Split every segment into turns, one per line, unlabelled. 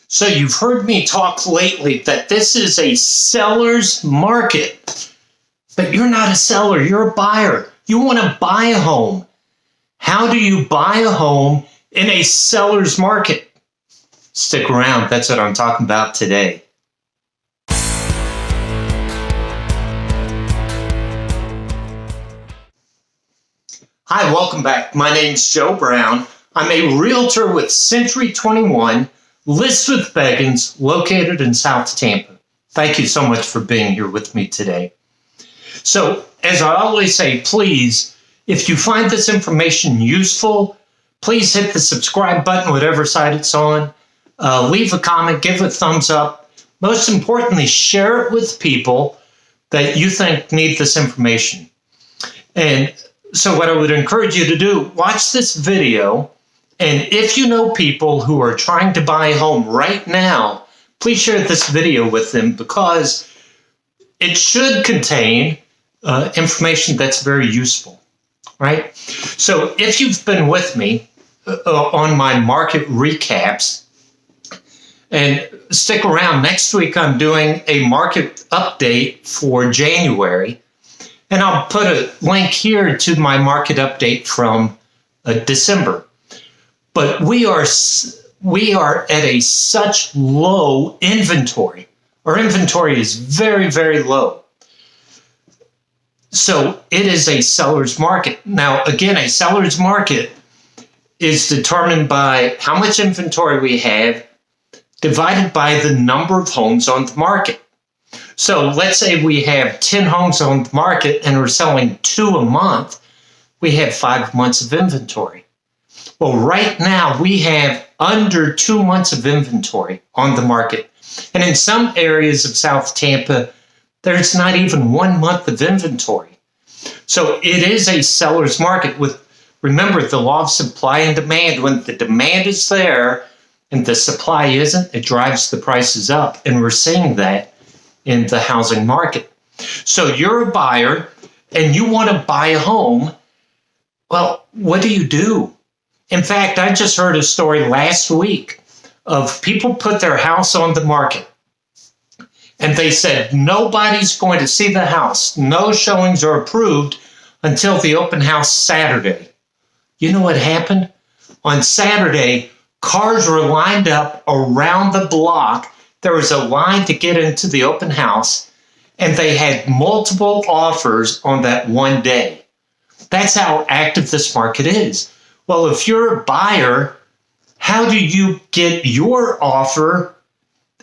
So you've heard me talk lately that this is a seller's market, but you're not a seller, you're a buyer. You want to buy a home. How do you buy a home in a seller's market? Stick around, that's what I'm talking about today. Hi, welcome back. My name's JoeBrown. I'm a realtor with Century 21, List with Beggins, located in South Tampa. Thank you so much for being here with me today. So, as I always say, please, if you find this information useful, please hit the subscribe button, whatever side it's on. Leave a comment, give a thumbs up. Most importantly, share it with people that you think need this information. And so what I would encourage you to do, watch this video, and if you know people who are trying to buy a home right now, please share this video with them because it should contain information that's very useful, right? So if you've been with me on my market recaps, and stick around, next week I'm doing a market update for January. And I'll put a link here to my market update from December. But we are at a such low inventory. Our inventory is very, very low. So it is a seller's market. Now, again, a seller's market is determined by how much inventory we have divided by the number of homes on the market. So let's say we have 10 homes on the market and we're selling 2 a month. We have 5 months of inventory. Well, right now we have under 2 months of inventory on the market. And in some areas of South Tampa, there's not even 1 month of inventory. So it is a seller's market with, remember, the law of supply and demand. When the demand is there and the supply isn't, it drives the prices up. And we're seeing that in the housing market. So you're a buyer and you want to buy a home. Well, what do? In fact, I just heard a story last week of people put their house on the market and they said nobody's going to see the house. No showings are approved until the open house Saturday. You know what happened? On Saturday, cars were lined up around the block. There was a line to get into the open house, and they had multiple offers on that one day. That's how active this market is. Well, if you're a buyer, how do you get your offer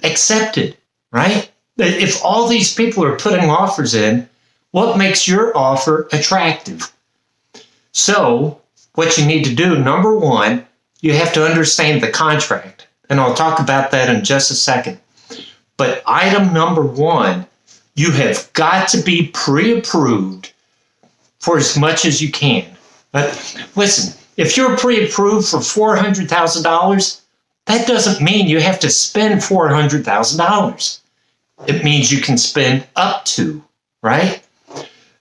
accepted, right? If all these people are putting offers in, what makes your offer attractive? So what you need to do, number one, you have to understand the contract. And I'll talk about that in just a second. But item number one, you have got to be pre-approved for as much as you can. But listen, if you're pre-approved for $400,000, that doesn't mean you have to spend $400,000. It means you can spend up to, right?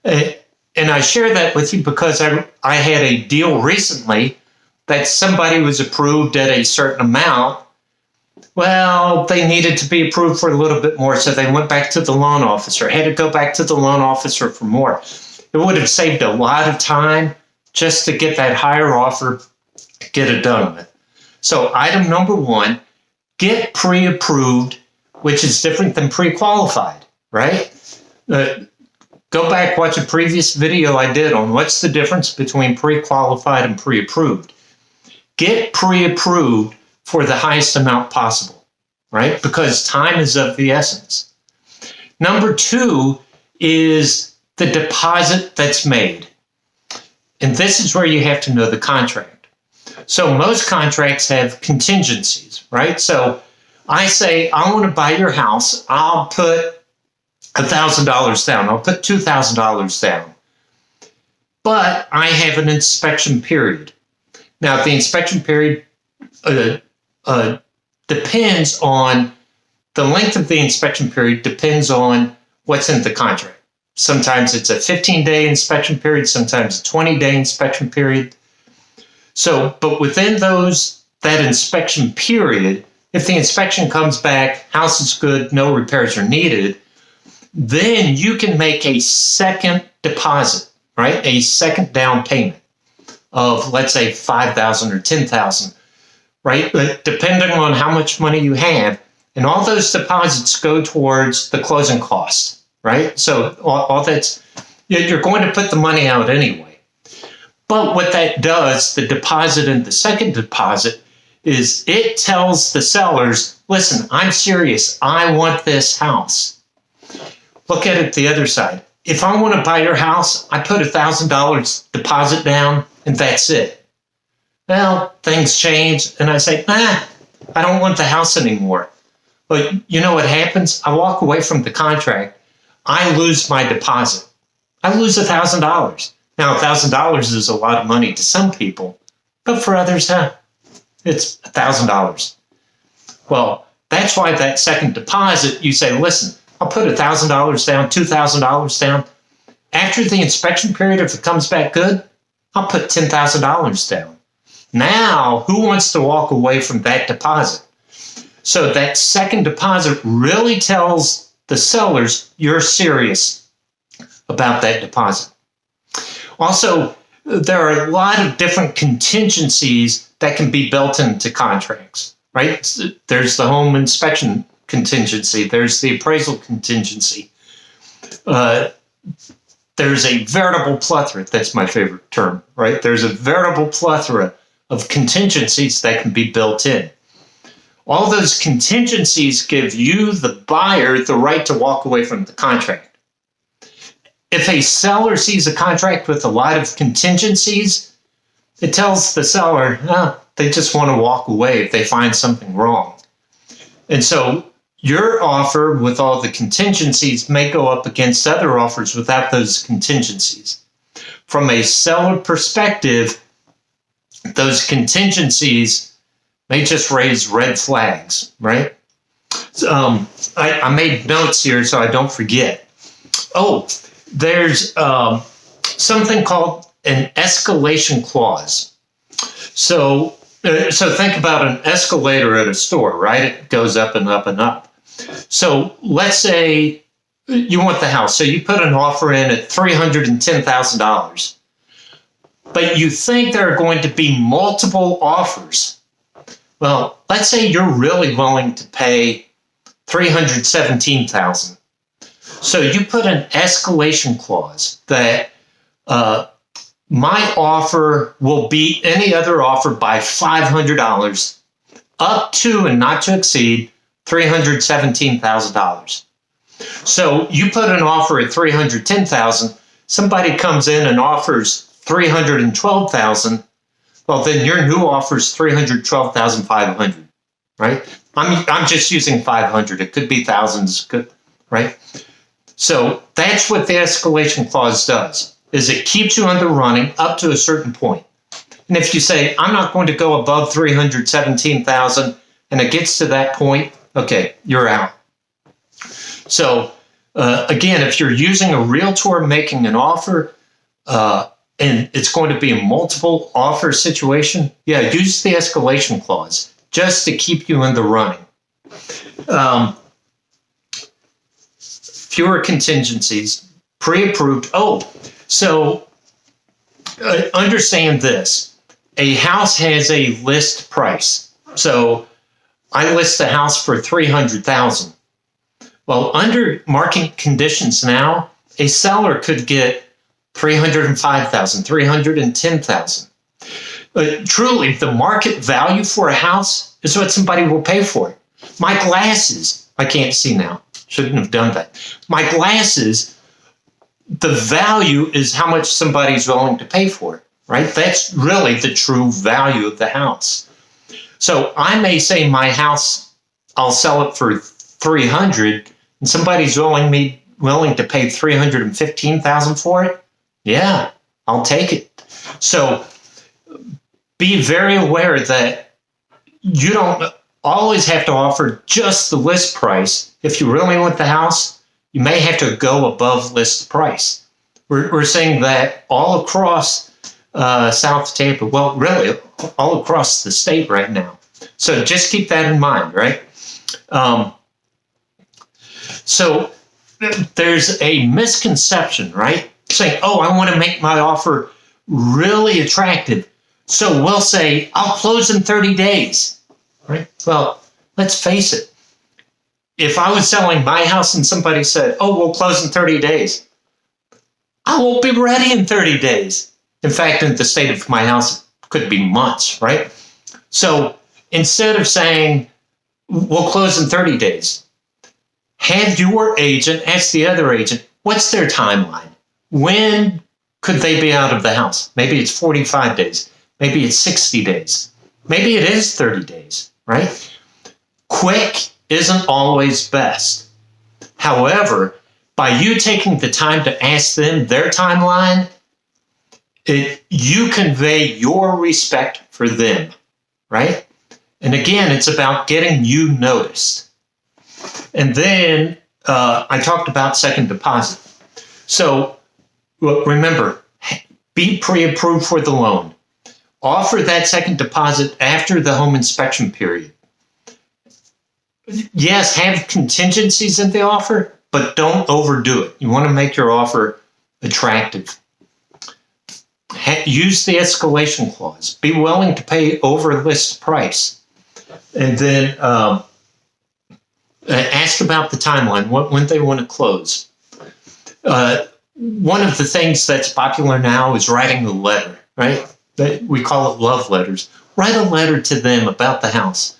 And I share that with you because I had a deal recently that somebody was approved at a certain amount. Well, they needed to be approved for a little bit more, so they went back to the loan officer, had to go back to the loan officer for more. It would have saved a lot of time just to get that higher offer, get it done with. So item number one, get pre-approved, which is different than pre-qualified, right? Go back, watch a previous video I did on what's the difference between pre-qualified and pre-approved. Get pre-approved for the highest amount possible, right? Because time is of the essence. Number two is the deposit that's made. And this is where you have to know the contract. So most contracts have contingencies, right? So I say, I want to buy your house. I'll put $1,000 down. I'll put $2,000 down. But I have an inspection period. Now, the inspection period depends on the length of the inspection period, depends on what's in the contract. Sometimes it's a 15-day inspection period, sometimes a 20-day inspection period. So, but within that inspection period, If the inspection comes back, house is good, no repairs are needed, then you can make a second deposit, right? A second down payment of, let's say, $5,000 or $10,000, right? But depending on how much money you have, and all those deposits go towards the closing costs, right? So all that's, you're going to put the money out anyway. But what that does, the deposit and the second deposit, is it tells the sellers, listen, I'm serious. I want this house. Look at it the other side. If I want to buy your house, I put $1,000 deposit down and that's it. Well, things change and I say, I don't want the house anymore. But you know what happens? I walk away from the contract. I lose my deposit. I lose $1,000. Now, $1,000 is a lot of money to some people, but for others, it's $1,000. Well, that's why that second deposit, you say, listen, I'll put $1,000 down, $2,000 down. After the inspection period, if it comes back good, I'll put $10,000 down. Now, who wants to walk away from that deposit? So that second deposit really tells the sellers you're serious about that deposit. Also, there are a lot of different contingencies that can be built into contracts, right? There's the home inspection contingency. There's the appraisal contingency. There's a veritable plethora. That's my favorite term, right? There's a veritable plethora of contingencies that can be built in. All those contingencies give you, the buyer, the right to walk away from the contract. If a seller sees a contract with a lot of contingencies, it tells the seller, they just want to walk away if they find something wrong. And so your offer with all the contingencies may go up against other offers without those contingencies. From a seller perspective, those contingencies may just raise red flags, right? I made notes here so I don't forget. There's something called an escalation clause. So think about an escalator at a store, right? It goes up and up and up. So let's say you want the house. So you put an offer in at $310,000. But you think there are going to be multiple offers. Well, let's say you're really willing to pay $317,000. So you put an escalation clause that my offer will beat any other offer by $500 up to and not to exceed $317,000. So you put an offer at $310,000, somebody comes in and offers $312,000, well, then your new offer is $312,500, right? I'm just using 500. It could be thousands, right? So that's what the escalation clause does, is it keeps you on the running up to a certain point. And if you say, I'm not going to go above $317,000, and it gets to that point, okay, you're out. So again, if you're using a realtor making an offer, and it's going to be a multiple offer situation, use the escalation clause just to keep you in the running. Fewer contingencies, pre-approved. Understand this. A house has a list price. So I list the house for $300,000. Well, under market conditions now, a seller could get $305,000, $310,000. Truly, the market value for a house is what somebody will pay for it. My glasses, I can't see now. Shouldn't have done that. My glasses, the value is how much somebody's willing to pay for it, right? That's really the true value of the house. So I may say my house, I'll sell it for $300,000, and somebody's willing to pay $315,000 for it. Yeah, I'll take it. So be very aware that you don't always have to offer just the list price. If you really want the house, you may have to go above list price. We're seeing that all across South Tampa. Well, really, all across the state right now. So just keep that in mind, right? So there's a misconception, right? Saying, oh, I want to make my offer really attractive. So we'll say, I'll close in 30 days, right? Well, let's face it. If I was selling my house and somebody said, oh, we'll close in 30 days, I won't be ready in 30 days. In fact, in the state of my house, it could be months, right? So instead of saying, we'll close in 30 days, have your agent ask the other agent, what's their timeline? When could they be out of the house? Maybe it's 45 days. Maybe it's 60 days. Maybe it is 30 days, right? Quick isn't always best. However, by you taking the time to ask them their timeline, you convey your respect for them, right? And again, it's about getting you noticed. And then I talked about second deposit. So remember, be pre-approved for the loan. Offer that second deposit after the home inspection period. Yes, have contingencies in the offer, but don't overdo it. You want to make your offer attractive. Use the escalation clause. Be willing to pay over list price. And then ask about the timeline, when they want to close. One of the things that's popular now is writing a letter, right? We call it love letters. Write a letter to them about the house.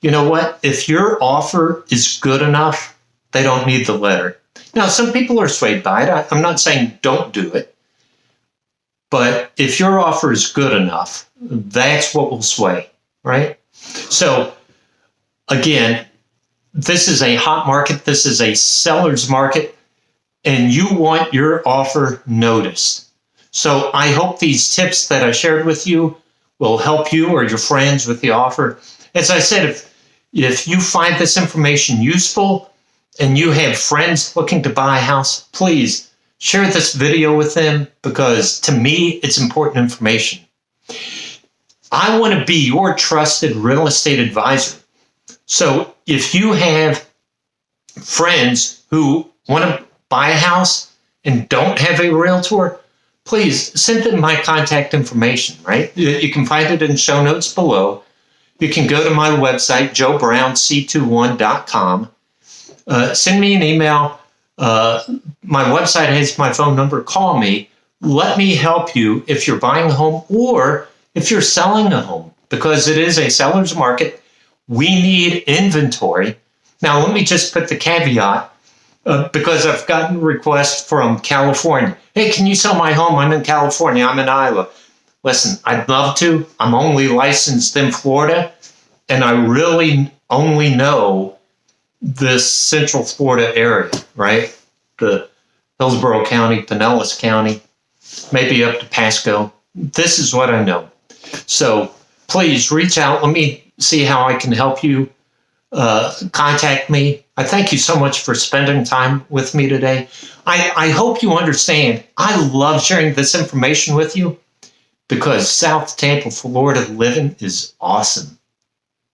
You know what? If your offer is good enough, they don't need the letter. Now, some people are swayed by it. I'm not saying don't do it. But if your offer is good enough, that's what will sway, right? So, again, this is a hot market. This is a seller's market. And you want your offer noticed. So I hope these tips that I shared with you will help you or your friends with the offer. As I said, if you find this information useful and you have friends looking to buy a house, please share this video with them, because to me, it's important information. I want to be your trusted real estate advisor. So if you have friends who want to buy a house and don't have a realtor, please send them my contact information, right? You can find it in show notes below. You can go to my website, JoeBrownC21.com. Send me an email. My website has my phone number. Call me. Let me help you if you're buying a home or if you're selling a home, because it is a seller's market. We need inventory. Now, let me just put the caveat, because I've gotten requests from California. Hey, can you sell my home? I'm in California. I'm in Iowa. Listen, I'd love to. I'm only licensed in Florida, and I really only know this Central Florida area, right? The Hillsborough County, Pinellas County, maybe up to Pasco. This is what I know. So please reach out. Let me see how I can help you. Contact me. I thank you so much for spending time with me today. I hope you understand. I love sharing this information with you because South Tampa, Florida living is awesome.